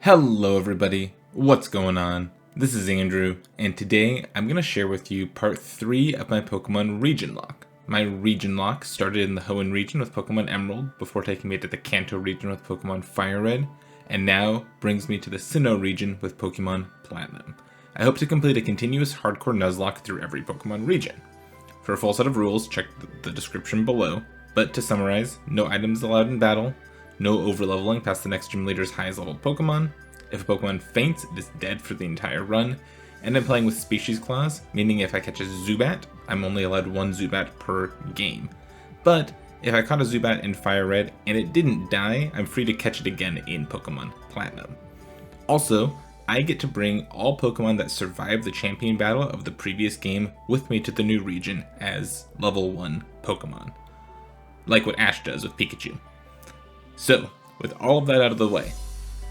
Hello everybody, what's going on? This is Andrew, and today I'm going to share with you part 3 of my Pokemon Region-Locke. My Region-Locke started in the Hoenn region with Pokemon Emerald before taking me to the Kanto region with Pokemon Fire Red, and now brings me to the Sinnoh region with Pokemon Platinum. I hope to complete a continuous Hardcore Nuzlocke through every Pokemon region. For a full set of rules, check the description below, but to summarize, no items allowed in battle, no overleveling past the next gym leader's highest level Pokemon. If a Pokemon faints, it is dead for the entire run. And I'm playing with Species Clause, meaning if I catch a Zubat, I'm only allowed one Zubat per game. But if I caught a Zubat in Fire Red and it didn't die, I'm free to catch it again in Pokemon Platinum. Also, I get to bring all Pokemon that survived the champion battle of the previous game with me to the new region as level 1 Pokemon. Like what Ash does with Pikachu. So, with all of that out of the way,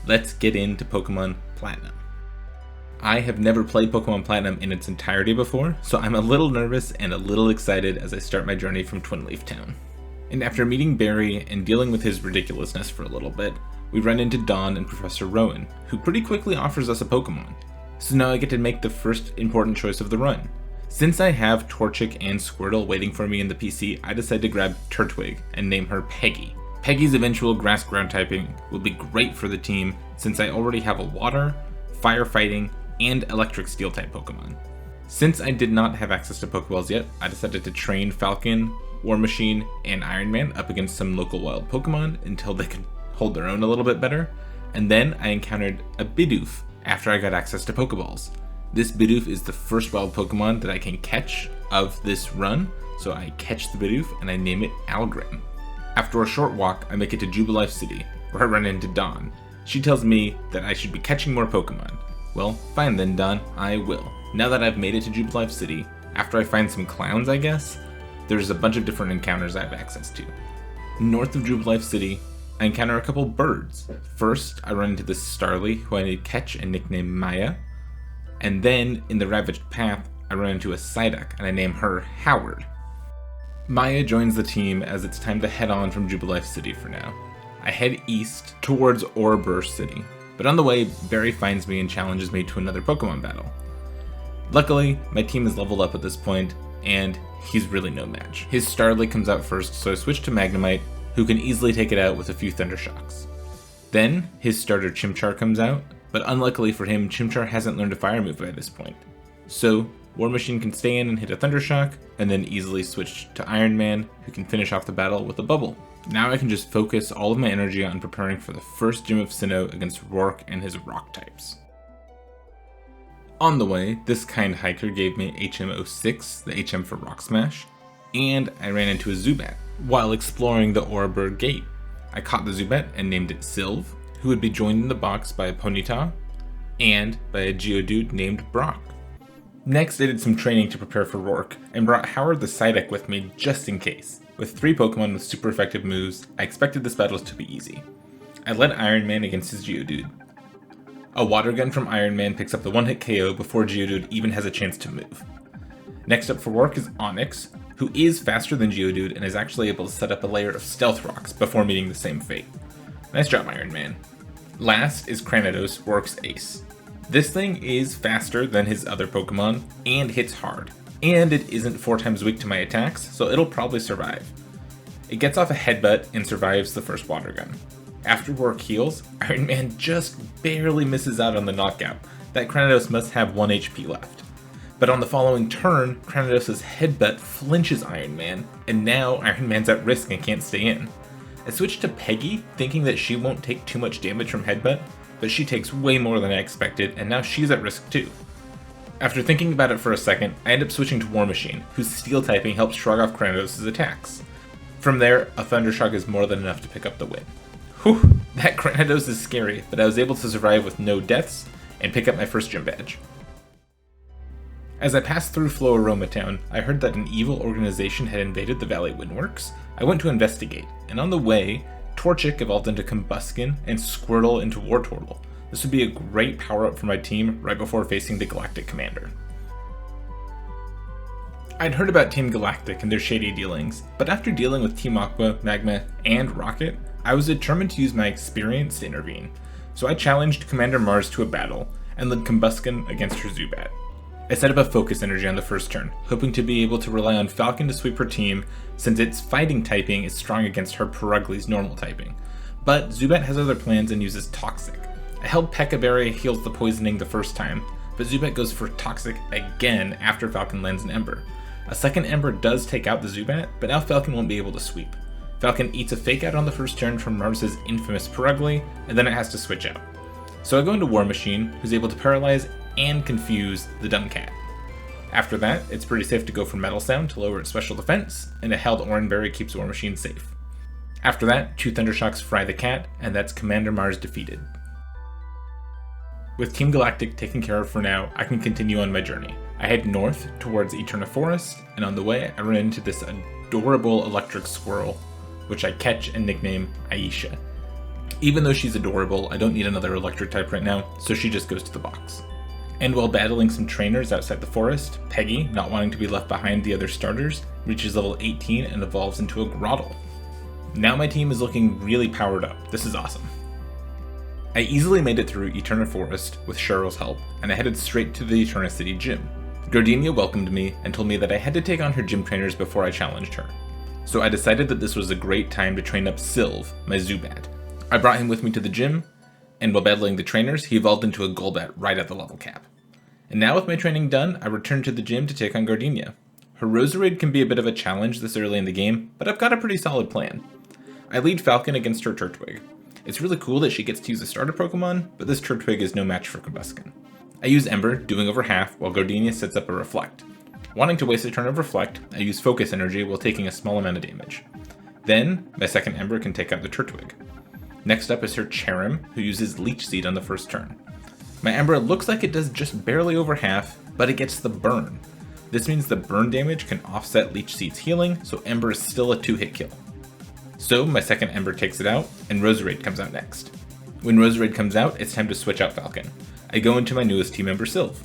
let's get into Pokemon Platinum. I have never played Pokemon Platinum in its entirety before, so I'm a little nervous and a little excited as I start my journey from Twin Leaf Town. And after meeting Barry and dealing with his ridiculousness for a little bit, we run into Dawn and Professor Rowan, who pretty quickly offers us a Pokemon. So now I get to make the first important choice of the run. Since I have Torchic and Squirtle waiting for me in the PC, I decide to grab Turtwig and name her Peggy. Peggy's eventual grass ground typing will be great for the team since I already have a water, firefighting, and electric steel type Pokemon. Since I did not have access to Pokeballs yet, I decided to train Falcon, WarMachine, and Iron Man up against some local wild Pokemon until they could hold their own a little bit better, and then I encountered a Bidoof after I got access to Pokeballs. This Bidoof is the first wild Pokemon that I can catch of this run, so I catch the Bidoof and I name it Algrim. After a short walk, I make it to Jubilife City, where I run into Dawn. She tells me that I should be catching more Pokemon. Well, fine then, Dawn, I will. Now that I've made it to Jubilife City, after I find some clowns, I guess, there's a bunch of different encounters I have access to. North of Jubilife City, I encounter a couple birds. First, I run into this Starly, who I catch and nickname Maya. And then, in the Ravaged Path, I run into a Psyduck, and I name her Howard. Maya joins the team as it's time to head on from Jubilife City for now. I head east towards Ouroboros City, but on the way, Barry finds me and challenges me to another Pokemon battle. Luckily, my team is leveled up at this point, and he's really no match. His Starly comes out first, so I switch to Magnemite, who can easily take it out with a few Thunder Shocks. Then, his starter Chimchar comes out, but unluckily for him, Chimchar hasn't learned a fire move by this point. So, WarMachine can stay in and hit a Thunder Shock, and then easily switch to Iron Man, who can finish off the battle with a Bubble. Now I can just focus all of my energy on preparing for the first gym of Sinnoh against Rourke and his rock types. On the way, this kind hiker gave me HM06, the HM for Rock Smash, and I ran into a Zubat while exploring the Ouroboros Gate. I caught the Zubat and named it Sylve, who would be joined in the box by a Ponyta and by a Geodude named Brock. Next, I did some training to prepare for Rourke, and brought Howard the Psyduck with me just in case. With 3 Pokemon with super effective moves, I expected this battle to be easy. I led Iron Man against his Geodude. A Water Gun from Iron Man picks up the one-hit KO before Geodude even has a chance to move. Next up for Rourke is Onyx, who is faster than Geodude and is actually able to set up a layer of Stealth Rocks before meeting the same fate. Nice job, Iron Man. Last is Cranidos, Rourke's ace. This thing is faster than his other Pokemon, and hits hard. And it isn't 4 times weak to my attacks, so it'll probably survive. It gets off a Headbutt and survives the first Water Gun. After Rourke heals, Iron Man just barely misses out on the knockout. That Cranidos must have 1 HP left. But on the following turn, Cranidos' Headbutt flinches Iron Man, and now Iron Man's at risk and can't stay in. I switched to Peggy, thinking that she won't take too much damage from Headbutt, but she takes way more than I expected, and now she's at risk too. After thinking about it for a second, I end up switching to WarMachine, whose steel typing helps shrug off Cranidos' attacks. From there, a Thunder Shock is more than enough to pick up the win. Whew, that Cranidos is scary, but I was able to survive with no deaths, and pick up my first gym badge. As I passed through Floaroma Town, I heard that an evil organization had invaded the Valley Windworks. I went to investigate, and on the way, Torchic evolved into Combuskin, and Squirtle into Wartortle. This would be a great power-up for my team right before facing the Galactic Commander. I'd heard about Team Galactic and their shady dealings, but after dealing with Team Aqua, Magma, and Rocket, I was determined to use my experience to intervene. so I challenged Commander Mars to a battle, and led Combusken against her Zubat. I set up a Focus Energy on the first turn, hoping to be able to rely on Falcon to sweep her team, since its fighting typing is strong against her Perugli's normal typing. But Zubat has other plans and uses Toxic. I held P.E.K.K.A Berry heals the poisoning the first time, but Zubat goes for Toxic again after Falcon lands an Ember. A second Ember does take out the Zubat, but now Falcon won't be able to sweep. Falcon eats a Fake Out on the first turn from Mars' infamous Perugly, and then it has to switch out. So I go into WarMachine, who's able to paralyze and confuse the dumb cat. After that, it's pretty safe to go for Metal Sound to lower its special defense, and a held Oranberry keeps WarMachine safe. After that, 2 Thundershocks fry the cat, and that's Commander Mars defeated. With Team Galactic taken care of for now, I can continue on my journey. I head north towards Eterna Forest, and on the way I run into this adorable electric squirrel, which I catch and nickname Aisha. Even though she's adorable, I don't need another electric type right now, so she just goes to the box. And while battling some trainers outside the forest, Peggy, not wanting to be left behind the other starters, reaches level 18 and evolves into a Grottle. Now my team is looking really powered up. This is awesome. I easily made it through Eterna Forest with Cheryl's help, and I headed straight to the Eterna City gym. Gardenia welcomed me and told me that I had to take on her gym trainers before I challenged her. So I decided that this was a great time to train up Sylve, my Zubat. I brought him with me to the gym, and while battling the trainers, he evolved into a Golbat right at the level cap. And now with my training done, I returned to the gym to take on Gardenia. Her Roserade can be a bit of a challenge this early in the game, but I've got a pretty solid plan. I lead Falcon against her Turtwig. It's really cool that she gets to use a starter Pokemon, but this Turtwig is no match for Combusken. I use Ember, doing over half, while Gardenia sets up a Reflect. Wanting to waste a turn of Reflect, I use Focus Energy while taking a small amount of damage. Then, my second Ember can take out the Turtwig. Next up is her Cherim, who uses Leech Seed on the first turn. My Ember looks like it does just barely over half, but it gets the burn. This means the burn damage can offset Leech Seed's healing, so Ember is still a 2-hit kill. So my second Ember takes it out, and Roserade comes out next. When Roserade comes out, it's time to switch out Falcon. I go into my newest team member, Sylve.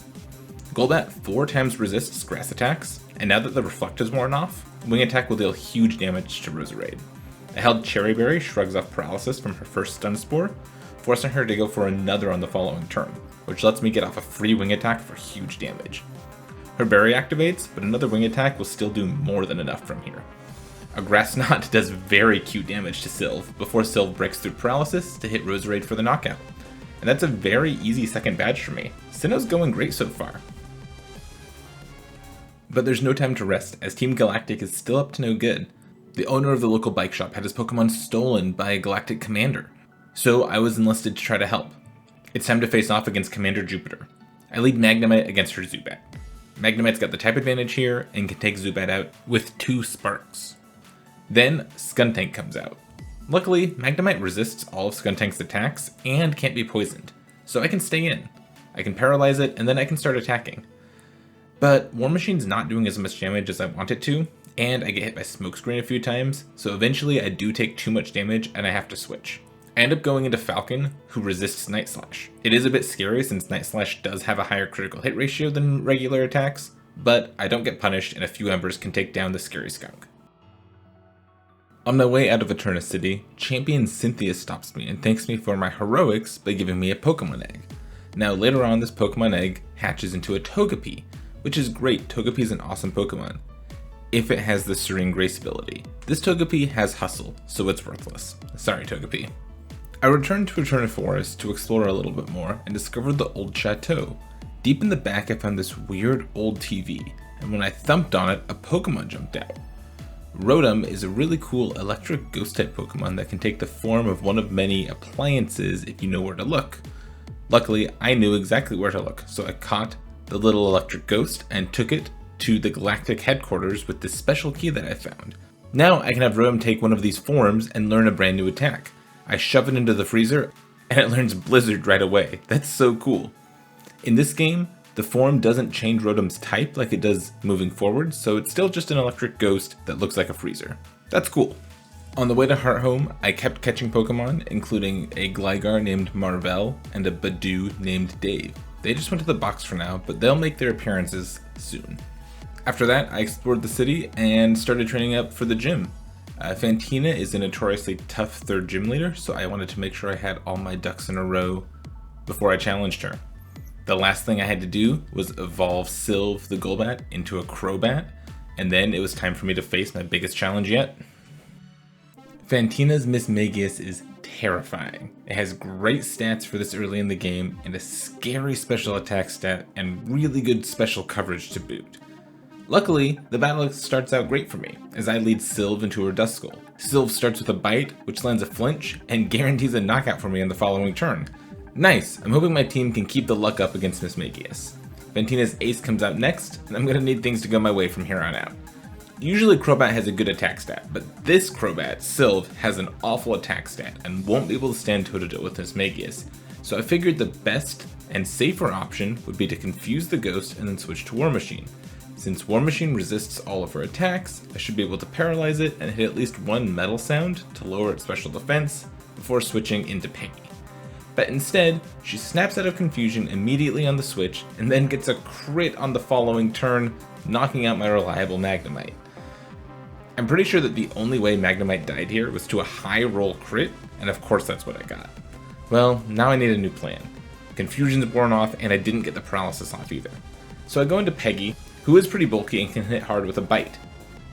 Golbat 4 times resists grass attacks, and now that the Reflect is worn off, Wing Attack will deal huge damage to Roserade. I held Cherry Berry shrugs off paralysis from her first Stun Spore, forcing her to go for another on the following turn, which lets me get off a free Wing Attack for huge damage. Her Berry activates, but another Wing Attack will still do more than enough from here. A Grass Knot does very cute damage to Sylve before Sylve breaks through paralysis to hit Roserade for the knockout. And that's a very easy second badge for me. Sinnoh's going great so far. But there's no time to rest, as Team Galactic is still up to no good. The owner of the local bike shop had his Pokemon stolen by a Galactic commander, so I was enlisted to try to help. It's time to face off against Commander Jupiter. I lead Magnemite against her Zubat. Magnemite's got the type advantage here and can take Zubat out with 2 Sparks. Then Skuntank comes out. Luckily, Magnemite resists all of Skuntank's attacks and can't be poisoned, so I can stay in. I can paralyze it and then I can start attacking. But WarMachine's not doing as much damage as I want it to, and I get hit by Smokescreen a few times, so eventually I do take too much damage and I have to switch. I end up going into Falcon, who resists Night Slash. It is a bit scary since Night Slash does have a higher critical hit ratio than regular attacks, but I don't get punished and a few Embers can take down the scary skunk. On my way out of Eterna City, Champion Cynthia stops me and thanks me for my heroics by giving me a Pokemon egg. Now later on, this Pokemon egg hatches into a Togepi, which is great. Togepi is an awesome Pokemon, if it has the Serene Grace ability. This Togepi has Hustle, so it's worthless. Sorry, Togepi. I returned to Eterna Forest to explore a little bit more and discovered the old chateau. Deep in the back I found this weird old TV, and when I thumped on it, a Pokemon jumped out. Rotom is a really cool electric ghost type Pokemon that can take the form of one of many appliances if you know where to look. Luckily, I knew exactly where to look, so I caught the little electric ghost and took it to the Galactic headquarters with this special key that I found. Now I can have Rotom take one of these forms and learn a brand new attack. I shove it into the freezer and it learns Blizzard right away. That's so cool. In this game, the form doesn't change Rotom's type like it does moving forward, so it's still just an electric ghost that looks like a freezer. That's cool. On the way to Hearthome, I kept catching Pokemon, including a Gligar named Marvel and a Badoo named Dave. They just went to the box for now, but they'll make their appearances soon. After that, I explored the city and started training up for the gym. Fantina is a notoriously tough third gym leader, so I wanted to make sure I had all my ducks in a row before I challenged her. The last thing I had to do was evolve Sylve the Golbat into a Crobat, and then it was time for me to face my biggest challenge yet. Fantina's Mismagius is terrifying. It has great stats for this early in the game, and a scary special attack stat, and really good special coverage to boot. Luckily, the battle starts out great for me, as I lead Sylve into her Duskull. Sylve starts with a bite, which lands a flinch, and guarantees a knockout for me on the following turn. Nice! I'm hoping my team can keep the luck up against Mismagius. Fantina's Ace comes out next, and I'm gonna need things to go my way from here on out. Usually Crobat has a good attack stat, but this Crobat, Sylve, has an awful attack stat and won't be able to stand toe-to-toe with Mismagius. So I figured the best and safer option would be to confuse the Ghost and then switch to WarMachine. Since WarMachine resists all of her attacks, I should be able to paralyze it and hit at least one metal sound to lower its special defense before switching into Peggy. But instead, she snaps out of confusion immediately on the switch and then gets a crit on the following turn, knocking out my reliable Magnemite. I'm pretty sure that the only way Magnemite died here was to a high roll crit, and of course that's what I got. Well, now I need a new plan. Confusion's worn off and I didn't get the paralysis off either. So I go into Peggy, who is pretty bulky and can hit hard with a bite,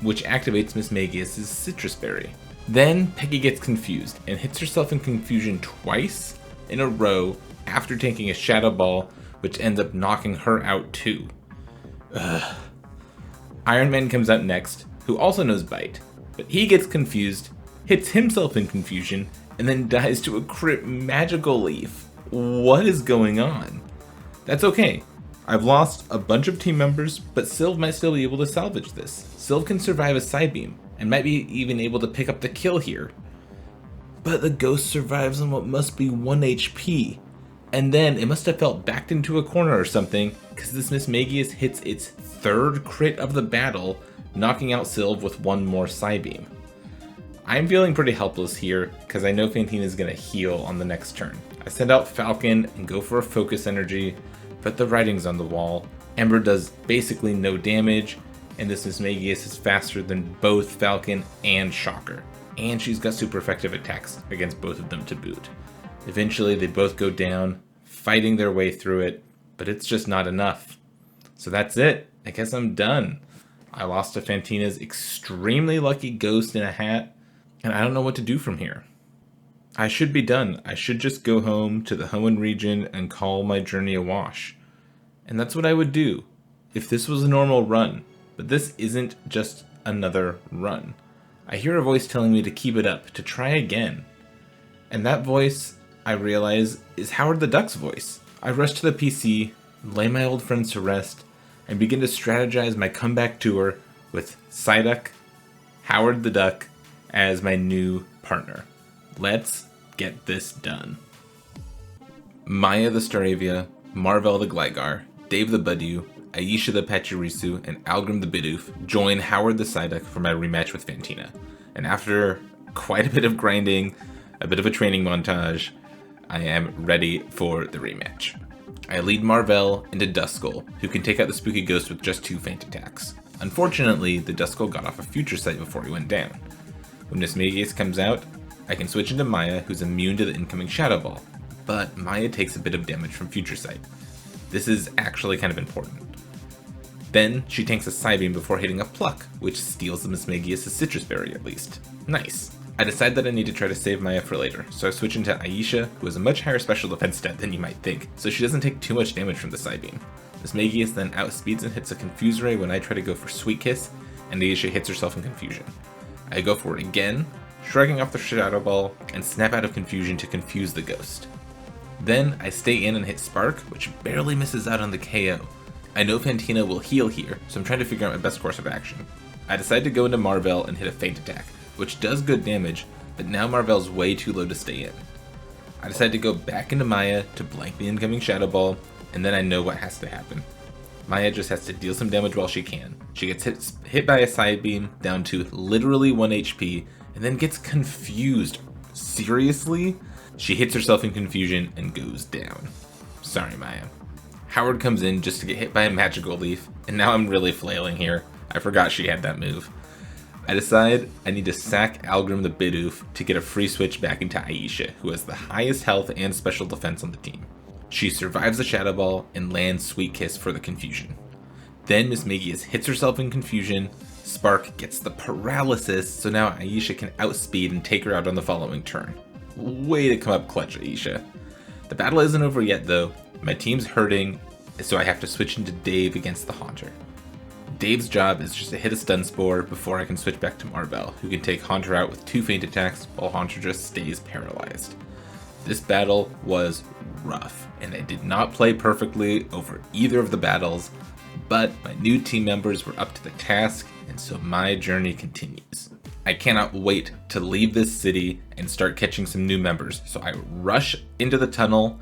which activates Mismagius' Citrus Berry. Then Peggy gets confused and hits herself in confusion twice in a row after taking a Shadow Ball, which ends up knocking her out too. Ugh. Iron Man comes out next, who also knows bite, but he gets confused, hits himself in confusion, and then dies to a crit Magical Leaf. What is going on? That's okay. I've lost a bunch of team members, but Sylve might still be able to salvage this. Sylve can survive a Psybeam, and might be even able to pick up the kill here. But the Ghost survives on what must be 1 HP. And then it must have felt backed into a corner or something, because this Mismagius hits its third crit of the battle, knocking out Sylve with one more Psybeam. I'm feeling pretty helpless here, because I know Fantina is going to heal on the next turn. I send out Falcon and go for a Focus Energy, but the writing's on the wall. Ember does basically no damage, and this Mismagius is faster than both Falcon and Shocker. And she's got super effective attacks against both of them to boot. Eventually they both go down, fighting their way through it, but it's just not enough. So that's it. I guess I'm done. I lost to Fantina's extremely lucky Ghost in a hat, and I don't know what to do from here. I should be done. I should just go home to the Hoenn region and call my journey a wash. And that's what I would do if this was a normal run, but this isn't just another run. I hear a voice telling me to keep it up, to try again. And that voice, I realize, is Howard the Duck's voice. I rush to the PC, lay my old friends to rest, and begin to strategize my comeback tour with Psyduck, Howard the Duck, as my new partner. Let's get this done. Maya the Staravia, Marvel the Gligar, Dave the Budew, Aisha the Pachirisu, and Algrim the Bidoof join Howard the Psyduck for my rematch with Fantina. And after quite a bit of grinding, a bit of a training montage, I am ready for the rematch. I lead Marvel into Duskull, who can take out the Spooky Ghost with just 2 feint attacks. Unfortunately, the Duskull got off a Future Sight before he went down. When Mismagius comes out, I can switch into Maya, who's immune to the incoming Shadow Ball, but Maya takes a bit of damage from Future Sight. This is actually kind of important. Then she tanks a Psybeam before hitting a Pluck, which steals the Mismagius' Citrus Berry at least. Nice. I decide that I need to try to save Maya for later, so I switch into Aisha, who has a much higher special defense stat than you might think, so she doesn't take too much damage from the Psybeam. Mismagius then outspeeds and hits a Confuse Ray when I try to go for Sweet Kiss, and Aisha hits herself in confusion. I go for it again, shrugging off the Shadow Ball, and snap out of confusion to confuse the Ghost. Then I stay in and hit Spark, which barely misses out on the KO. I know Fantina will heal here, so I'm trying to figure out my best course of action. I decide to go into Marvel and hit a Feint Attack, which does good damage, but now Marvel's way too low to stay in. I decide to go back into Maya to blank the incoming Shadow Ball, and then I know what has to happen. Maya just has to deal some damage while she can. She gets hit by a Psybeam down to literally 1 HP, and then gets confused. Seriously? She hits herself in confusion and goes down. Sorry, Maya. Howard comes in just to get hit by a Magical Leaf, and now I'm really flailing here. I forgot she had that move. I decide I need to sack Algrim the Bidoof to get a free switch back into Aisha, who has the highest health and special defense on the team. She survives the Shadow Ball and lands Sweet Kiss for the confusion. Then Miss Magius hits herself in confusion, Spark gets the paralysis, so now Aisha can outspeed and take her out on the following turn. Way to come up clutch, Aisha. The battle isn't over yet though, my team's hurting, so I have to switch into Dave against the Haunter. Dave's job is just to hit a stun spore before I can switch back to Marvel, who can take Haunter out with 2 feint attacks while Haunter just stays paralyzed. This battle was rough, and I did not play perfectly over either of the battles, but my new team members were up to the task, and so my journey continues. I cannot wait to leave this city and start catching some new members, so I rush into the tunnel,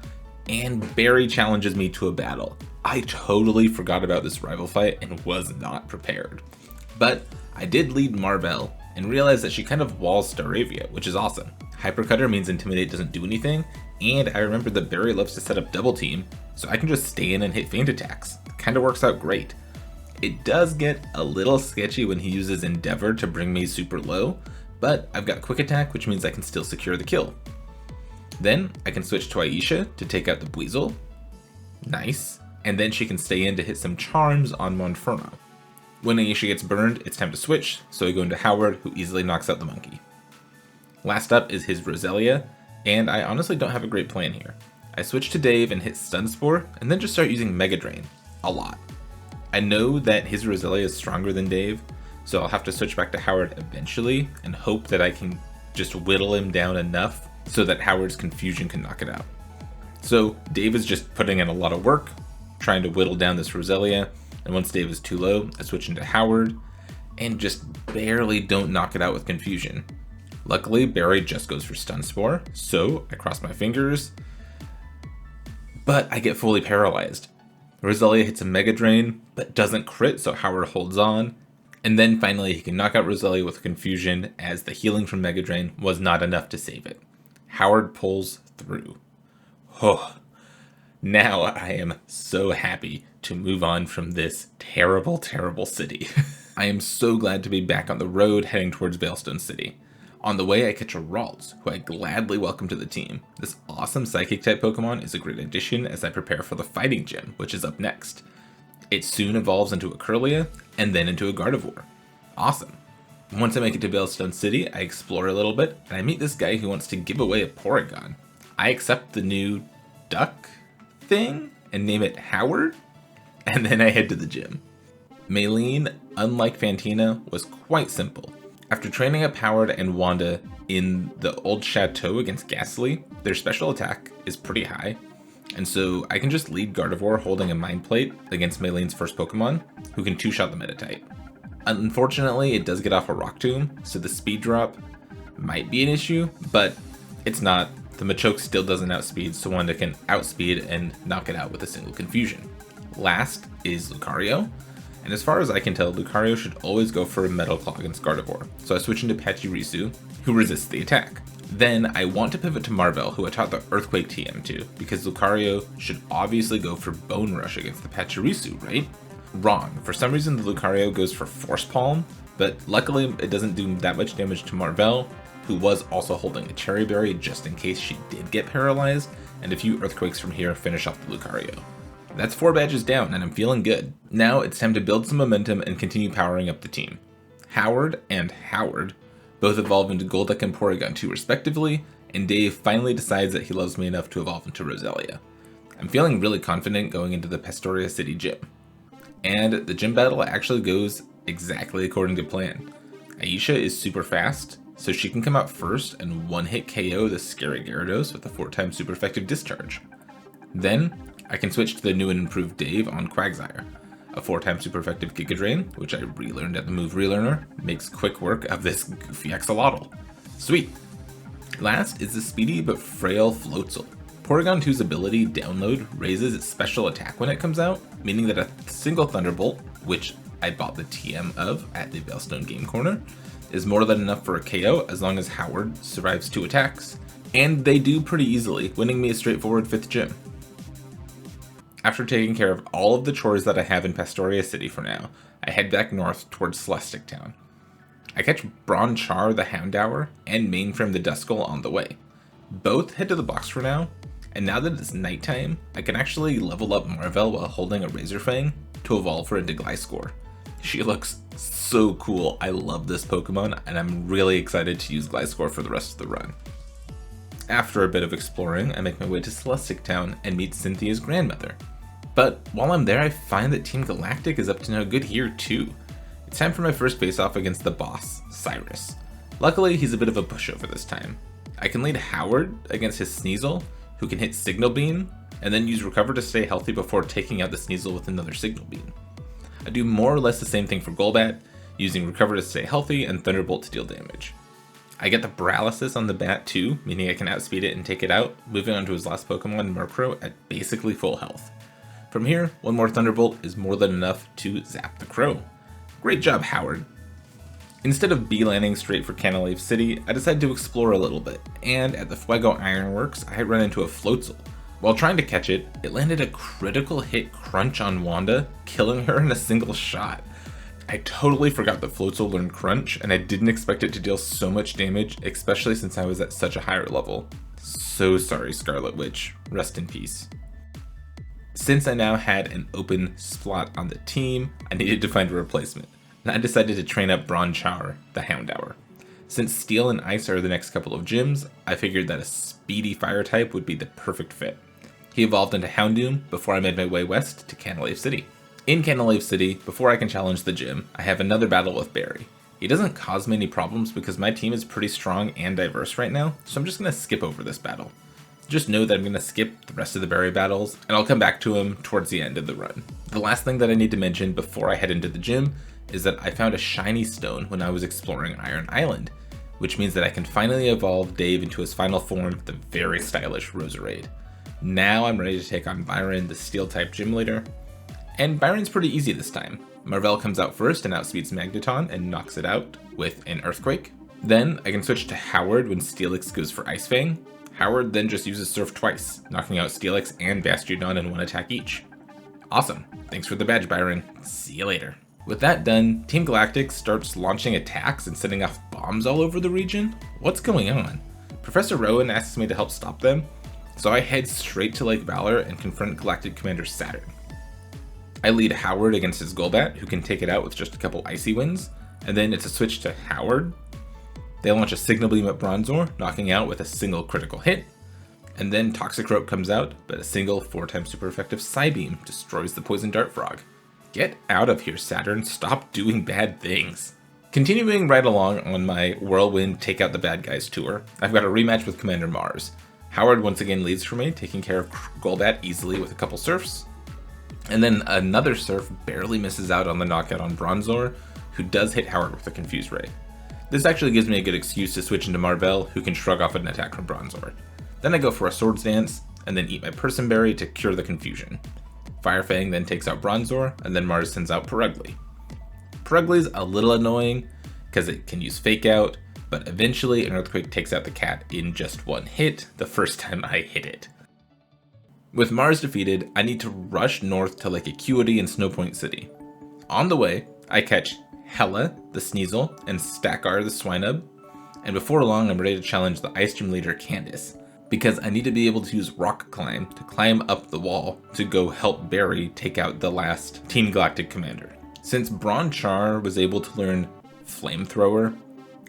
and Barry challenges me to a battle. I totally forgot about this rival fight and was not prepared. But I did lead Marvel and realized that she kind of walls Staravia, which is awesome. Hypercutter means Intimidate doesn't do anything, and I remembered that Barry loves to set up double team, so I can just stay in and hit feint attacks. Kinda works out great. It does get a little sketchy when he uses Endeavor to bring me super low, but I've got quick attack, which means I can still secure the kill. Then I can switch to Aisha to take out the Buizel. Nice. And then she can stay in to hit some charms on Monferno. When Aisha gets burned, it's time to switch, so I go into Howard, who easily knocks out the monkey. Last up is his Roselia, and I honestly don't have a great plan here. I switch to Dave and hit Stun Spore, and then just start using Mega Drain. A lot. I know that his Roselia is stronger than Dave, so I'll have to switch back to Howard eventually, and hope that I can just whittle him down enough so that Howard's confusion can knock it out. So Dave is just putting in a lot of work, trying to whittle down this Roselia, and once Dave is too low, I switch into Howard, and just barely don't knock it out with confusion. Luckily, Barry just goes for Stun Spore, so I cross my fingers, but I get fully paralyzed. Roselia hits a Mega Drain, but doesn't crit, so Howard holds on, and then finally he can knock out Roselia with confusion, as the healing from Mega Drain was not enough to save it. Howard pulls through. Oh. Now I am so happy to move on from this terrible, terrible city. I am so glad to be back on the road heading towards Veilstone City. On the way I catch a Ralts, who I gladly welcome to the team. This awesome Psychic-type Pokemon is a great addition as I prepare for the Fighting Gym, which is up next. It soon evolves into a Kirlia, and then into a Gardevoir. Awesome. Once I make it to Veilstone City, I explore a little bit, and I meet this guy who wants to give away a Porygon. I accept the new duck thing and name it Howard, and then I head to the gym. Maylene, unlike Fantina, was quite simple. After training up Howard and Wanda in the old chateau against Ghastly, their special attack is pretty high, and so I can just lead Gardevoir holding a Mind Plate against Maylene's first Pokemon, who can 2-shot the Meta-type. Unfortunately, it does get off a Rock Tomb, so the speed drop might be an issue, but it's not. The Machoke still doesn't outspeed, so Wanda can outspeed and knock it out with a single confusion. Last is Lucario, and as far as I can tell, Lucario should always go for a Metal Claw against Gardevoir, so I switch into Pachirisu, who resists the attack. Then I want to pivot to Marvel, who I taught the Earthquake TM to, because Lucario should obviously go for Bone Rush against the Pachirisu, right? Wrong. For some reason the Lucario goes for Force Palm, but luckily it doesn't do that much damage to Marvel, who was also holding a Cherry Berry just in case she did get paralyzed, and a few Earthquakes from here finish off the Lucario. That's 4 badges down, and I'm feeling good. Now it's time to build some momentum and continue powering up the team. Howard and Howard both evolve into Golduck and Porygon 2 respectively, and Dave finally decides that he loves me enough to evolve into Roselia. I'm feeling really confident going into the Pastoria City gym. And the gym battle actually goes exactly according to plan. Aisha is super fast, so she can come out first and one-hit KO the scary Gyarados with a 4-time super effective discharge. Then, I can switch to the new and improved Dave on Quagsire. A 4-time super effective Giga Drain, which I relearned at the Move Relearner, makes quick work of this goofy Axolotl. Sweet! Last is the speedy but frail Floatzel. Porygon 2's ability, Download, raises its special attack when it comes out, meaning that a single Thunderbolt, which I bought the TM of at the Veilstone Game Corner, is more than enough for a KO as long as Howard survives 2 attacks. And they do pretty easily, winning me a straightforward 5th gym. After taking care of all of the chores that I have in Pastoria City for now, I head back north towards Celestic Town. I catch Bronchar the Houndour and Mainframe the Duskull on the way. Both head to the box for now, and now that it's nighttime, I can actually level up Marvel while holding a Razorfang to evolve her into Gliscor. She looks so cool. I love this Pokemon, and I'm really excited to use Gliscor for the rest of the run. After a bit of exploring, I make my way to Celestic Town and meet Cynthia's grandmother. But while I'm there, I find that Team Galactic is up to no good here too. It's time for my first face-off against the boss, Cyrus. Luckily, he's a bit of a pushover this time. I can lead Howard against his Sneasel, who can hit Signal Beam, and then use Recover to stay healthy before taking out the Sneasel with another Signal Beam. I do more or less the same thing for Golbat, using Recover to stay healthy and Thunderbolt to deal damage. I get the Paralysis on the bat too, meaning I can outspeed it and take it out, moving on to his last Pokemon, Murkrow, at basically full health. From here, one more Thunderbolt is more than enough to zap the Crow. Great job, Howard. Instead of beelining straight for Canalave City, I decided to explore a little bit, and at the Fuego Ironworks, I run into a Floatzel. While trying to catch it, it landed a critical hit crunch on Wanda, killing her in a single shot. I totally forgot that Floatzel learned Crunch, and I didn't expect it to deal so much damage, especially since I was at such a higher level. So sorry, Scarlet Witch. Rest in peace. Since I now had an open slot on the team, I needed to find a replacement, and I decided to train up Bronchar, the Houndour. Since Steel and Ice are the next couple of gyms, I figured that a speedy fire type would be the perfect fit. He evolved into Houndoom before I made my way west to Canalave City. In Canalave City, before I can challenge the gym, I have another battle with Barry. He doesn't cause me any problems because my team is pretty strong and diverse right now, so I'm just going to skip over this battle. Just know that I'm going to skip the rest of the Barry battles, and I'll come back to him towards the end of the run. The last thing that I need to mention before I head into the gym is that I found a shiny stone when I was exploring Iron Island, which means that I can finally evolve Dave into his final form, the very stylish Roserade. Now I'm ready to take on Byron, the Steel-type gym leader, and Byron's pretty easy this time. Marvel comes out first and outspeeds Magneton and knocks it out with an Earthquake. Then I can switch to Howard when Steelix goes for Ice Fang. Howard then just uses Surf twice, knocking out Steelix and Bastiodon in one attack each. Awesome, thanks for the badge, Byron. See you later. With that done, Team Galactic starts launching attacks and setting off bombs all over the region. What's going on? Professor Rowan asks me to help stop them, so I head straight to Lake Valor and confront Galactic Commander Saturn. I lead Howard against his Golbat, who can take it out with just a couple Icy Winds, and then it's a switch to Howard. They launch a Signal Beam at Bronzor, knocking out with a single critical hit, and then Toxicroak comes out, but a single 4x super effective Psybeam destroys the Poison Dart Frog. Get out of here, Saturn, stop doing bad things. Continuing right along on my Whirlwind Take Out the Bad Guys tour, I've got a rematch with Commander Mars. Howard once again leads for me, taking care of Golbat easily with a couple Surfs. And then another Surf barely misses out on the knockout on Bronzor, who does hit Howard with a Confuse Ray. This actually gives me a good excuse to switch into Marvel, who can shrug off an attack from Bronzor. Then I go for a Swords Dance, and then eat my Person Berry to cure the confusion. Firefang then takes out Bronzor, and then Mars sends out Purugly. Purugly's a little annoying, because it can use Fake Out, but eventually an Earthquake takes out the cat in just one hit, the first time I hit it. With Mars defeated, I need to rush north to Lake Acuity and Snowpoint City. On the way, I catch Hella, the Sneasel, and Stackar, the Swinub, and before long I'm ready to challenge the Ice Gym leader Candace, because I need to be able to use Rock Climb to climb up the wall to go help Barry take out the last Team Galactic commander. Since Bronchar was able to learn Flamethrower,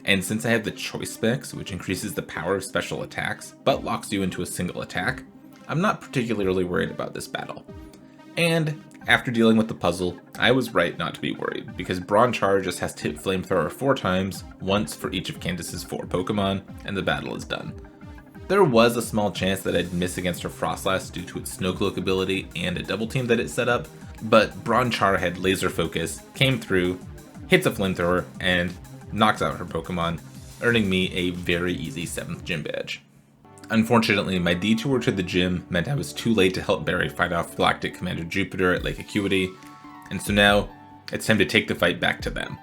and since I have the choice specs, which increases the power of special attacks, but locks you into a single attack, I'm not particularly worried about this battle. And after dealing with the puzzle, I was right not to be worried, because Bronchar just has to hit Flamethrower 4 times, once for each of Candace's 4 Pokemon, and the battle is done. There was a small chance that I'd miss against her Frostlass due to its Snowcloak ability and a double team that it set up, but Bronchar had Laser Focus, came through, hits a Flamethrower, and knocks out her Pokemon, earning me a very easy 7th gym badge. Unfortunately, my detour to the gym meant I was too late to help Barry fight off Galactic Commander Jupiter at Lake Acuity, and so now it's time to take the fight back to them.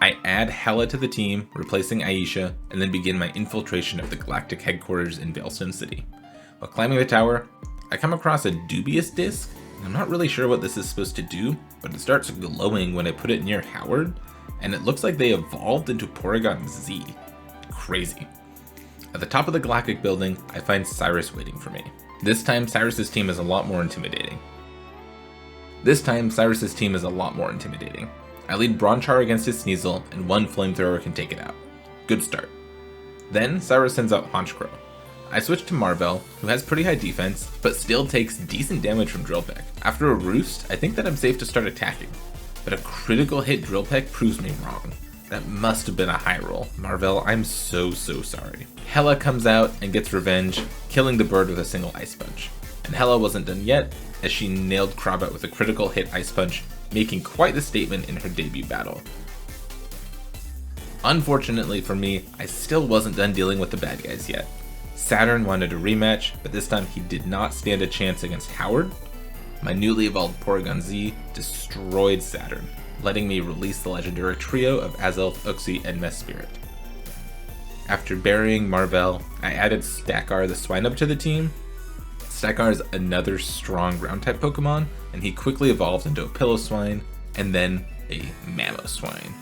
I add Hella to the team, replacing Aisha, and then begin my infiltration of the Galactic headquarters in Veilstone City. While climbing the tower, I come across a dubious disc. I'm not really sure what this is supposed to do, but it starts glowing when I put it near Howard, and it looks like they evolved into Porygon Z. Crazy. At the top of the Galactic building, I find Cyrus waiting for me. This time, Cyrus's team is a lot more intimidating. I lead Bronchar against his Sneasel, and one Flamethrower can take it out. Good start. Then, Cyrus sends out Honchkrow. I switch to Marvel, who has pretty high defense, but still takes decent damage from Drill Peck. After a Roost, I think that I'm safe to start attacking, but a critical hit Drill Peck proves me wrong. That must have been a high roll. Marvel, I'm so sorry. Hela comes out and gets revenge, killing the bird with a single Ice Punch. And Hela wasn't done yet, as she nailed Crobat with a critical hit Ice Punch, making quite the statement in her debut battle. Unfortunately for me, I still wasn't done dealing with the bad guys yet. Saturn wanted a rematch, but this time he did not stand a chance against Howard. My newly evolved Porygon Z destroyed Saturn, letting me release the legendary trio of Azelf, Uxie, and Mesprit. After burying Marvel, I added Stakar the Swinub to the team. Stakar is another strong ground-type Pokemon, and he quickly evolved into a Piloswine, and then a Mamoswine.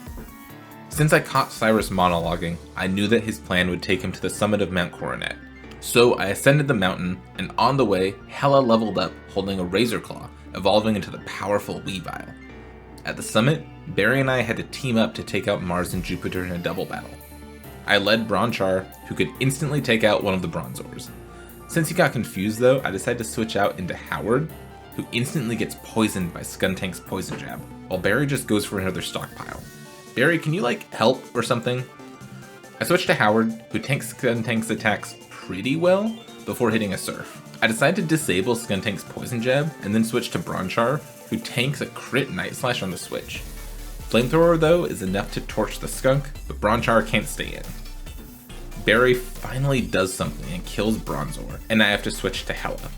Since I caught Cyrus monologuing, I knew that his plan would take him to the summit of Mount Coronet. So I ascended the mountain, and on the way, Hela leveled up holding a Razor Claw, evolving into the powerful Weavile. At the summit, Barry and I had to team up to take out Mars and Jupiter in a double battle. I led Bronchar, who could instantly take out one of the Bronzors. Since he got confused though, I decided to switch out into Howard, who instantly gets poisoned by Skuntank's Poison Jab, while Barry just goes for another stockpile. Barry, can you help or something? I switched to Howard, who tanks Skuntank's attacks pretty well before hitting a Surf. I decided to disable Skuntank's Poison Jab and then switch to Bronchar, who tanks a crit Night Slash on the switch. Flamethrower though is enough to torch the skunk, but Bronchar can't stay in. Barry finally does something and kills Bronzor, and I have to switch to Hela.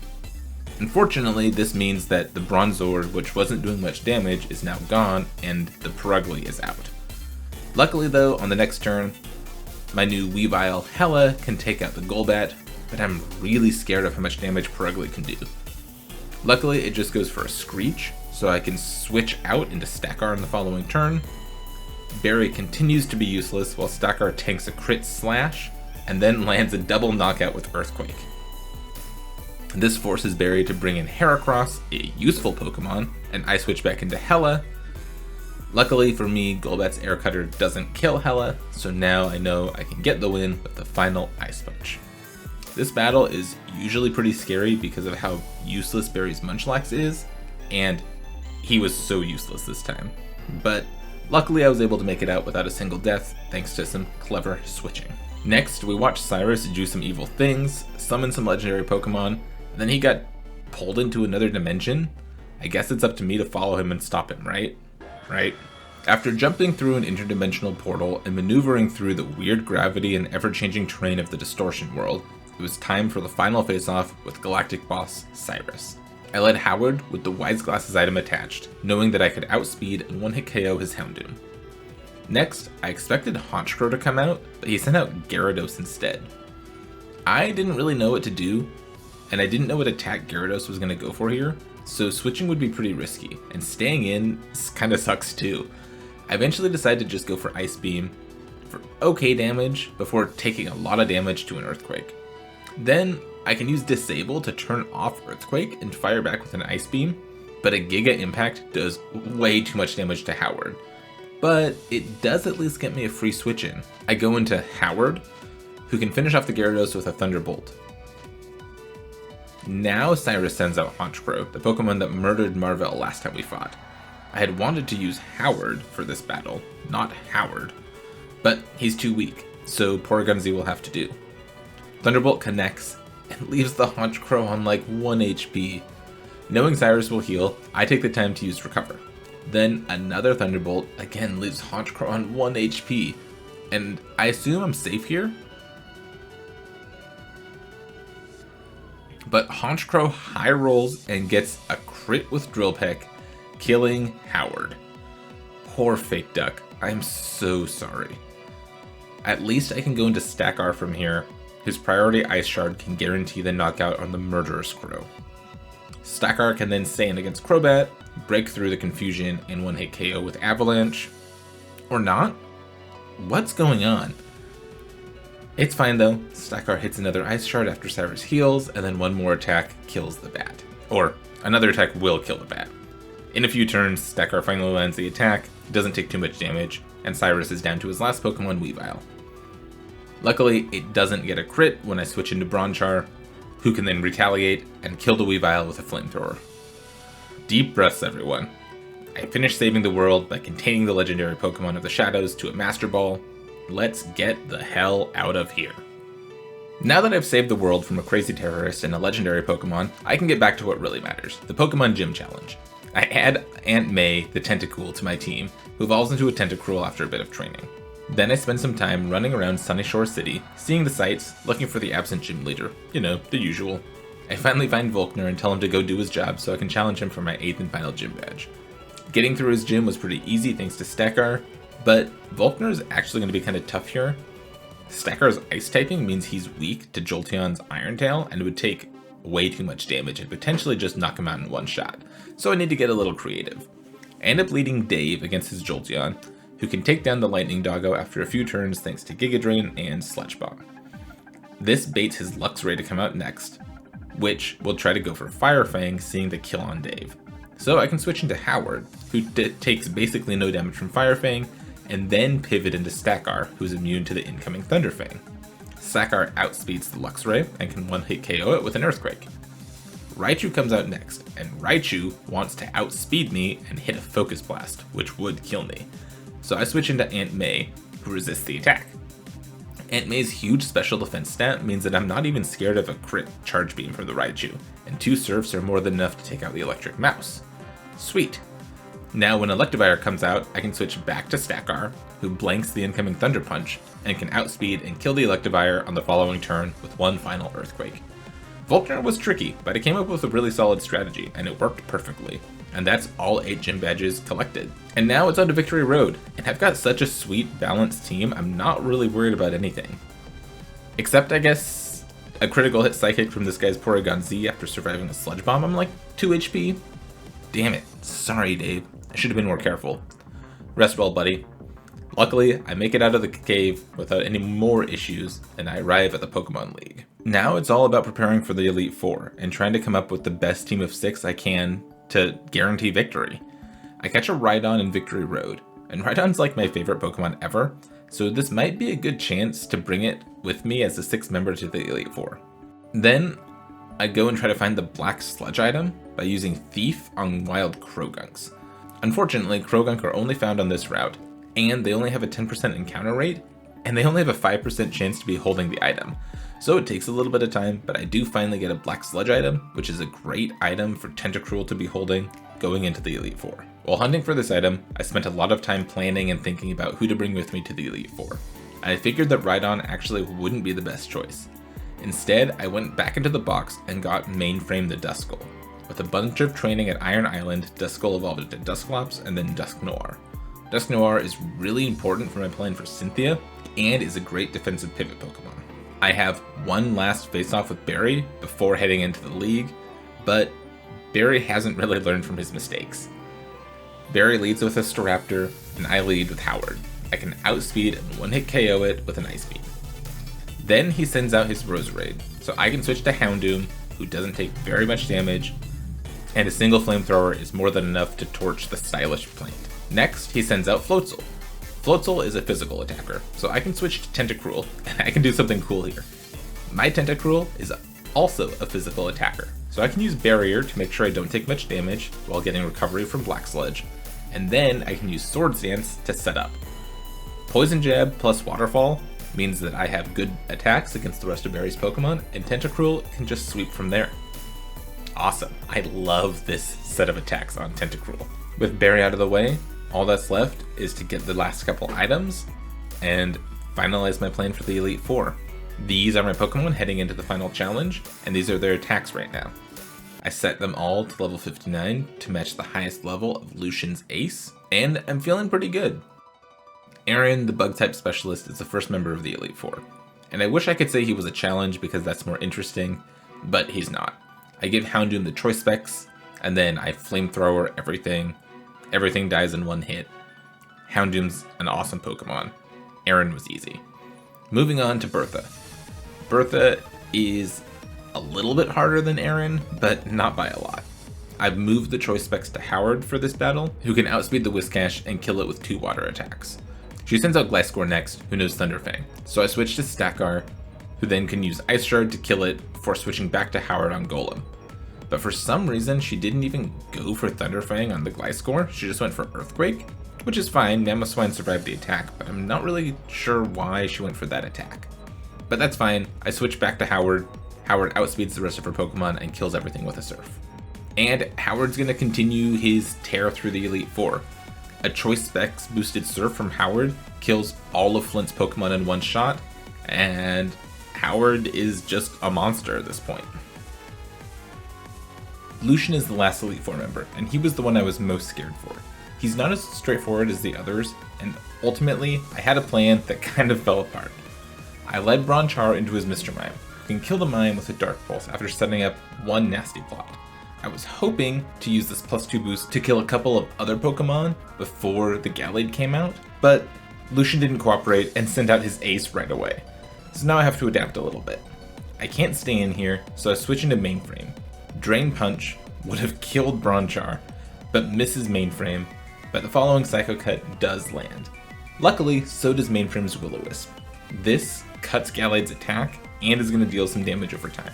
Unfortunately, this means that the Bronzor, which wasn't doing much damage, is now gone, and the Perugly is out. Luckily though, on the next turn, my new Weavile Hela can take out the Golbat, but I'm really scared of how much damage Perugly can do. Luckily, it just goes for a Screech, so I can switch out into Stakar in the following turn. Barry continues to be useless while Stakar tanks a crit Slash, and then lands a double knockout with Earthquake. This forces Barry to bring in Heracross, a useful Pokemon, and I switch back into Hela. Luckily for me, Golbat's Air Cutter doesn't kill Hela, so now I know I can get the win with the final Ice Punch. This battle is usually pretty scary because of how useless Barry's Munchlax is, and he was so useless this time. But luckily I was able to make it out without a single death thanks to some clever switching. Next, we watched Cyrus do some evil things, summon some legendary Pokemon, and then he got pulled into another dimension. I guess it's up to me to follow him and stop him, right? After jumping through an interdimensional portal and maneuvering through the weird gravity and ever-changing terrain of the Distortion world, it was time for the final face-off with Galactic Boss Cyrus. I led Howard with the Wise Glasses item attached, knowing that I could outspeed and one-hit KO his Houndoom. Next, I expected Honchkrow to come out, but he sent out Gyarados instead. I didn't really know what to do, and I didn't know what attack Gyarados was going to go for here, so switching would be pretty risky, and staying in kinda sucks too. I eventually decided to just go for Ice Beam for okay damage before taking a lot of damage to an Earthquake. Then I can use Disable to turn off Earthquake and fire back with an Ice Beam, but a Giga Impact does way too much damage to Howard. But it does at least get me a free switch in. I go into Howard, who can finish off the Gyarados with a Thunderbolt. Now Cyrus sends out Honchkrow, the Pokemon that murdered Marvel last time we fought. I had wanted to use Howard for this battle, not Howard, but he's too weak, so Porygon Z will have to do. Thunderbolt connects and leaves the Honchkrow on 1 HP. Knowing Cyrus will heal, I take the time to use Recover. Then another Thunderbolt again leaves Honchkrow on 1 HP, and I assume I'm safe here? But Honchkrow high rolls and gets a crit with Drill Peck, killing Howard. Poor Fake Duck, I'm so sorry. At least I can go into Stakar from here, whose priority Ice Shard can guarantee the knockout on the Murderous Crow. Stakar can then stand against Crobat, break through the confusion, and one-hit KO with Avalanche. Or not? What's going on? It's fine though. Stakar hits another Ice Shard after Cyrus heals, and then one more attack kills the bat. Or another attack will kill the bat. In a few turns, Stakar finally lands the attack, doesn't take too much damage, and Cyrus is down to his last Pokemon, Weavile. Luckily, it doesn't get a crit when I switch into Bronchar, who can then retaliate and kill the Weavile with a flamethrower. Deep breaths, everyone. I finished saving the world by containing the legendary Pokemon of the Shadows to a Master Ball. Let's get the hell out of here. Now that I've saved the world from a crazy terrorist and a legendary Pokemon, I can get back to what really matters, the Pokemon Gym Challenge. I add Aunt May, the Tentacool, to my team, who evolves into a Tentacruel after a bit of training. Then I spend some time running around Sunyshore City, seeing the sights, looking for the absent gym leader. You know, the usual. I finally find Volkner and tell him to go do his job so I can challenge him for my 8th and final gym badge. Getting through his gym was pretty easy thanks to Stakar, but Volkner is actually going to be kind of tough here. Stakar's ice typing means he's weak to Jolteon's Iron Tail, and it would take way too much damage and potentially just knock him out in one shot, so I need to get a little creative. I end up leading Dave against his Jolteon, who can take down the Lightning Doggo after a few turns thanks to Giga Drain and Sludge Bomb. This baits his Luxray to come out next, which will try to go for Fire Fang, seeing the kill on Dave. So I can switch into Howard, who takes basically no damage from Fire Fang, and then pivot into Stakar, who's immune to the incoming Thunder Fang. Stakar outspeeds the Luxray and can one-hit KO it with an Earthquake. Raichu comes out next, and Raichu wants to outspeed me and hit a Focus Blast, which would kill me. So I switch into Aunt May, who resists the attack. Aunt May's huge special defense stat means that I'm not even scared of a crit Charge Beam from the Raichu, and 2 Surfs are more than enough to take out the Electric Mouse. Sweet. Now when Electivire comes out, I can switch back to Stakar, who blanks the incoming Thunder Punch, and can outspeed and kill the Electivire on the following turn with one final Earthquake. Volkner was tricky, but I came up with a really solid strategy, and it worked perfectly. And that's all 8 gym badges collected. And now it's on to Victory Road, and I've got such a sweet, balanced team, I'm not really worried about anything. Except, I guess, a critical hit Psychic from this guy's Porygon Z after surviving a Sludge Bomb. I'm like 2 HP. Damn it. Sorry, Dave. I should have been more careful. Rest well, buddy. Luckily, I make it out of the cave without any more issues, and I arrive at the Pokemon League. Now it's all about preparing for the Elite Four, and trying to come up with the best team of 6 I can to guarantee victory. I catch a Rhydon in Victory Road, and Rhydon's like my favorite Pokemon ever, so this might be a good chance to bring it with me as the 6th member to the Elite Four. Then, I go and try to find the Black Sludge item by using Thief on Wild Crogunks. Unfortunately, Krogunk are only found on this route, and they only have a 10% encounter rate, and they only have a 5% chance to be holding the item. So it takes a little bit of time, but I do finally get a Black Sludge item, which is a great item for Tentacruel to be holding going into the Elite Four. While hunting for this item, I spent a lot of time planning and thinking about who to bring with me to the Elite Four. I figured that Rhydon actually wouldn't be the best choice. Instead, I went back into the box and got Mainframe the Duskull. With a bunch of training at Iron Island, Duskull evolved into Dusclops and then Dusknoir. Dusknoir is really important for my plan for Cynthia, and is a great defensive pivot Pokemon. I have one last face-off with Barry before heading into the league, but Barry hasn't really learned from his mistakes. Barry leads with a Staraptor, and I lead with Howard. I can outspeed and one-hit KO it with an Ice Beam. Then he sends out his Roserade, so I can switch to Houndoom, who doesn't take very much damage, and a single flamethrower is more than enough to torch the stylish plant. Next, he sends out Floatzel. Floatzel is a physical attacker, so I can switch to Tentacruel, and I can do something cool here. My Tentacruel is also a physical attacker, so I can use Barrier to make sure I don't take much damage while getting recovery from Black Sludge, and then I can use Swords Dance to set up. Poison Jab plus Waterfall means that I have good attacks against the rest of Barry's Pokemon, and Tentacruel can just sweep from there. Awesome. I love this set of attacks on Tentacruel. With Barry out of the way, all that's left is to get the last couple items and finalize my plan for the Elite Four. These are my Pokemon heading into the final challenge, and these are their attacks right now. I set them all to level 59 to match the highest level of Lucian's Ace, and I'm feeling pretty good. Aaron, the Bug-type specialist, is the first member of the Elite Four, and I wish I could say he was a challenge because that's more interesting, but he's not. I give Houndoom the choice specs, and then I flamethrower everything. Everything dies in one hit. Houndoom's an awesome Pokemon. Aaron was easy. Moving on to Bertha. Bertha is a little bit harder than Aaron, but not by a lot. I've moved the choice specs to Howard for this battle, who can outspeed the Whiscash and kill it with 2 water attacks. She sends out Gliscor next, who knows Thunderfang, so I switch to Stakar, who then can use Ice Shard to kill it before switching back to Howard on Golem. But for some reason, she didn't even go for Thunderfang on the Gliscor, she just went for Earthquake, which is fine, Mamoswine survived the attack, but I'm not really sure why she went for that attack. But that's fine, I switch back to Howard. Howard outspeeds the rest of her Pokemon and kills everything with a Surf. And Howard's gonna continue his tear through the Elite Four. A Choice Specs boosted Surf from Howard kills all of Flint's Pokemon in one shot, and Howard is just a monster at this point. Lucian is the last Elite Four member, and he was the one I was most scared for. He's not as straightforward as the others, and ultimately, I had a plan that kind of fell apart. I led Bronchar into his Mr. Mime, who can kill the Mime with a Dark Pulse after setting up one nasty plot. I was hoping to use this +2 boost to kill a couple of other Pokemon before the Gallade came out, but Lucian didn't cooperate and sent out his ace right away. So now I have to adapt a little bit. I can't stay in here, so I switch into Mainframe. Drain Punch would have killed Bronchar, but misses Mainframe, but the following Psycho Cut does land. Luckily, so does Mainframe's Will-O-Wisp. This cuts Gallade's attack and is going to deal some damage over time.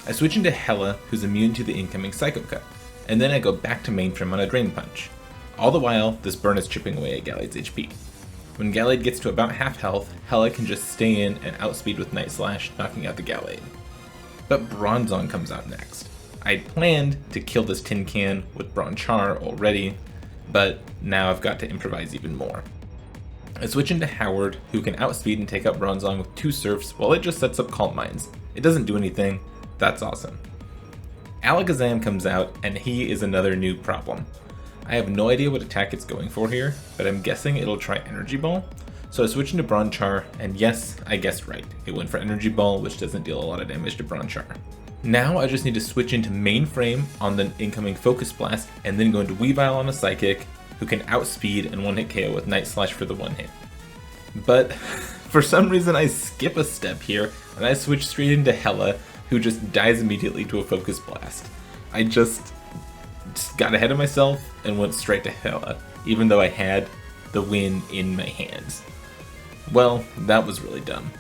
I switch into Hella, who's immune to the incoming Psycho Cut, and then I go back to Mainframe on a Drain Punch. All the while, this burn is chipping away at Gallade's HP. When Gallade gets to about half health, Hella can just stay in and outspeed with Night Slash, knocking out the Gallade. But Bronzong comes out next. I'd planned to kill this tin can with Bronchar already, but now I've got to improvise even more. I switch into Howard, who can outspeed and take out Bronzong with 2 Surfs while it just sets up Calm Minds. It doesn't do anything, that's awesome. Alakazam comes out, and he is another new problem. I have no idea what attack it's going for here, but I'm guessing it'll try Energy Ball. So I switch into Bronchar, and yes, I guessed right. It went for Energy Ball, which doesn't deal a lot of damage to Bronchar. Now I just need to switch into Mainframe on the incoming Focus Blast, and then go into Weavile on a Psychic, who can outspeed and one-hit KO with Night Slash for the one-hit. But for some reason I skip a step here, and I switch straight into Hella, who just dies immediately to a Focus Blast. I just got ahead of myself and went straight to Hella, even though I had the win in my hands. Well, that was really dumb.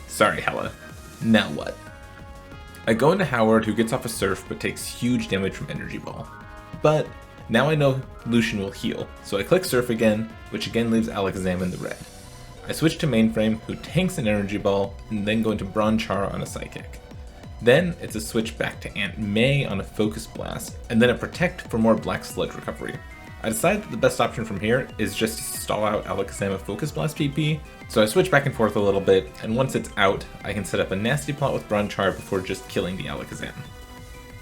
Sorry, Hella. Now what? I go into Howard, who gets off a Surf but takes huge damage from Energy Ball. But now I know Lucian will heal, so I click Surf again, which again leaves Alakazam in the red. I switch to Mainframe, who tanks an Energy Ball, and then go into Bronchar on a Psychic. Then it's a switch back to Aunt May on a Focus Blast, and then a Protect for more Black Sludge recovery. I decide that the best option from here is just to stall out Alakazam with Focus Blast PP, so I switch back and forth a little bit, and once it's out, I can set up a nasty plot with Bronchar before just killing the Alakazam.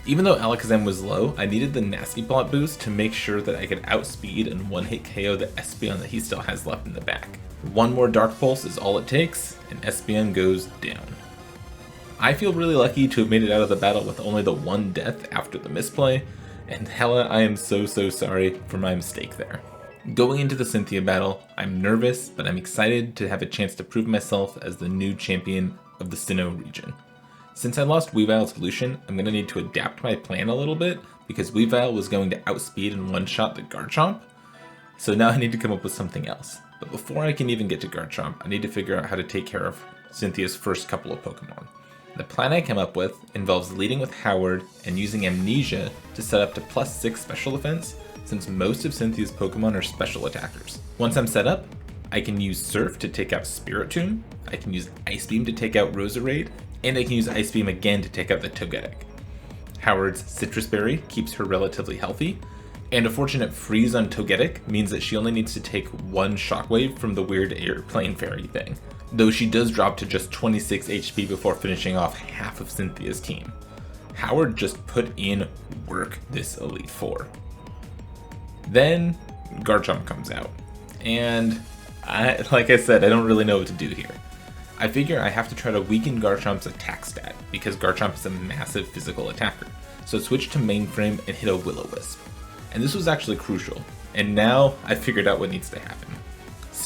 Even though Alakazam was low, I needed the nasty plot boost to make sure that I could outspeed and one-hit KO the Espeon that he still has left in the back. One more Dark Pulse is all it takes, and Espeon goes down. I feel really lucky to have made it out of the battle with only the one death after the misplay, and Hella, I am so sorry for my mistake there. Going into the Cynthia battle, I'm nervous, but I'm excited to have a chance to prove myself as the new champion of the Sinnoh region. Since I lost Weavile to Lucian, I'm going to need to adapt my plan a little bit, because Weavile was going to outspeed and one-shot the Garchomp, so now I need to come up with something else. But before I can even get to Garchomp, I need to figure out how to take care of Cynthia's first couple of Pokemon. The plan I came up with involves leading with Howard and using Amnesia to set up to +6 special defense, since most of Cynthia's Pokemon are special attackers. Once I'm set up, I can use Surf to take out Spiritomb, I can use Ice Beam to take out Roserade, and I can use Ice Beam again to take out the Togetic. Howard's Citrus Berry keeps her relatively healthy, and a fortunate freeze on Togetic means that she only needs to take one Shockwave from the weird airplane fairy thing, though she does drop to just 26 HP before finishing off half of Cynthia's team. Howard just put in work this Elite Four. Then Garchomp comes out, and like I said, I don't really know what to do here. I figure I have to try to weaken Garchomp's attack stat, because Garchomp is a massive physical attacker, so I switch to Mainframe and hit a Will-O-Wisp. And this was actually crucial, and now I figured out what needs to happen.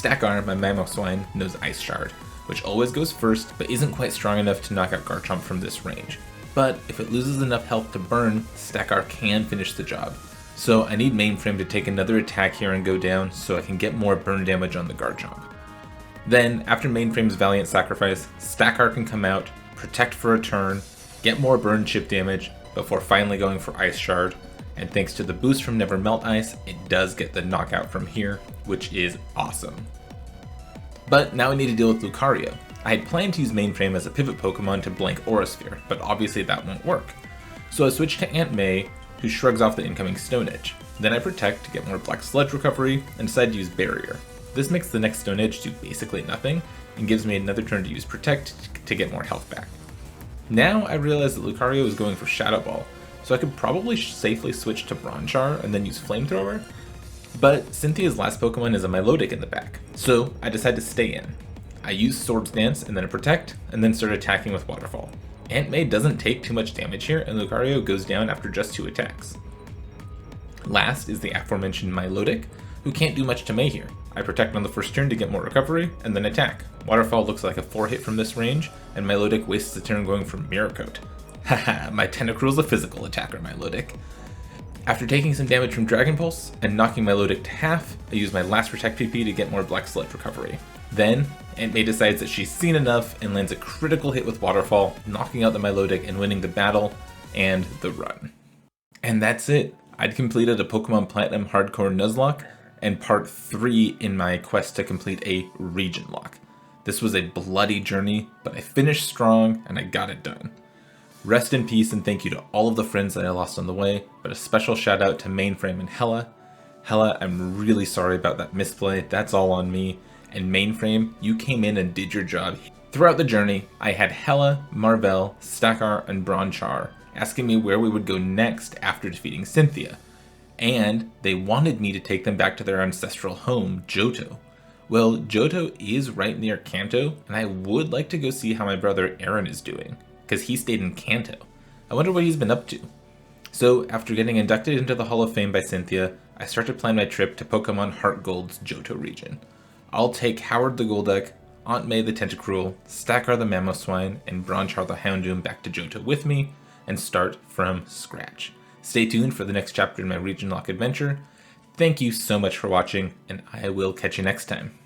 Stackar, my Mamoswine, knows Ice Shard, which always goes first, but isn't quite strong enough to knock out Garchomp from this range. But if it loses enough health to burn, Stackar can finish the job. So I need Mainframe to take another attack here and go down so I can get more burn damage on the Garchomp. Then, after Mainframe's Valiant Sacrifice, Stackar can come out, protect for a turn, get more burn chip damage, before finally going for Ice Shard, and thanks to the boost from Never Melt Ice, it does get the knockout from here, which is awesome. But now I need to deal with Lucario. I had planned to use Mainframe as a pivot Pokemon to blank Aura Sphere, but obviously that won't work. So I switched to Aunt May, who shrugs off the incoming Stone Edge. Then I protect to get more Black Sludge recovery, and decide to use Barrier. This makes the next Stone Edge do basically nothing, and gives me another turn to use Protect to get more health back. Now I realize that Lucario is going for Shadow Ball, so I could probably safely switch to Bronchar and then use Flamethrower, but Cynthia's last Pokemon is a Milotic in the back, so I decide to stay in. I use Swords Dance and then a Protect, and then start attacking with Waterfall. Aunt May doesn't take too much damage here, and Lucario goes down after just 2 attacks. Last is the aforementioned Milotic, who can't do much to May here. I protect on the first turn to get more recovery, and then attack. Waterfall looks like a 4-hit from this range, and Milotic wastes a turn going for Mirror Coat. Haha, my Tentacruel's a physical attacker, Milotic. After taking some damage from Dragon Pulse, and knocking Milotic to half, I use my last Protect PP to get more Black Sludge recovery. Then, Aunt May decides that she's seen enough and lands a critical hit with Waterfall, knocking out the Milotic and winning the battle, and the run. And that's it. I'd completed a Pokemon Platinum Hardcore Nuzlocke, and part 3 in my quest to complete a Region-Locke. This was a bloody journey, but I finished strong and I got it done. Rest in peace and thank you to all of the friends that I lost on the way, but a special shout out to Mainframe and Hella. Hella, I'm really sorry about that misplay, that's all on me, and Mainframe, you came in and did your job. Throughout the journey, I had Hella, Marvel, Stackar, and Bronchar asking me where we would go next after defeating Cynthia. And they wanted me to take them back to their ancestral home, Johto. Well, Johto is right near Kanto, and I would like to go see how my brother Aaron is doing, because he stayed in Kanto. I wonder what he's been up to. So, after getting inducted into the Hall of Fame by Cynthia, I start to plan my trip to Pokemon Heart Gold's Johto region. I'll take Howard the Golduck, Aunt May the Tentacruel, Stackar the Mamoswine, and Bronchar the Houndoom back to Johto with me, and start from scratch. Stay tuned for the next chapter in my Region-Locke adventure. Thank you so much for watching, and I will catch you next time.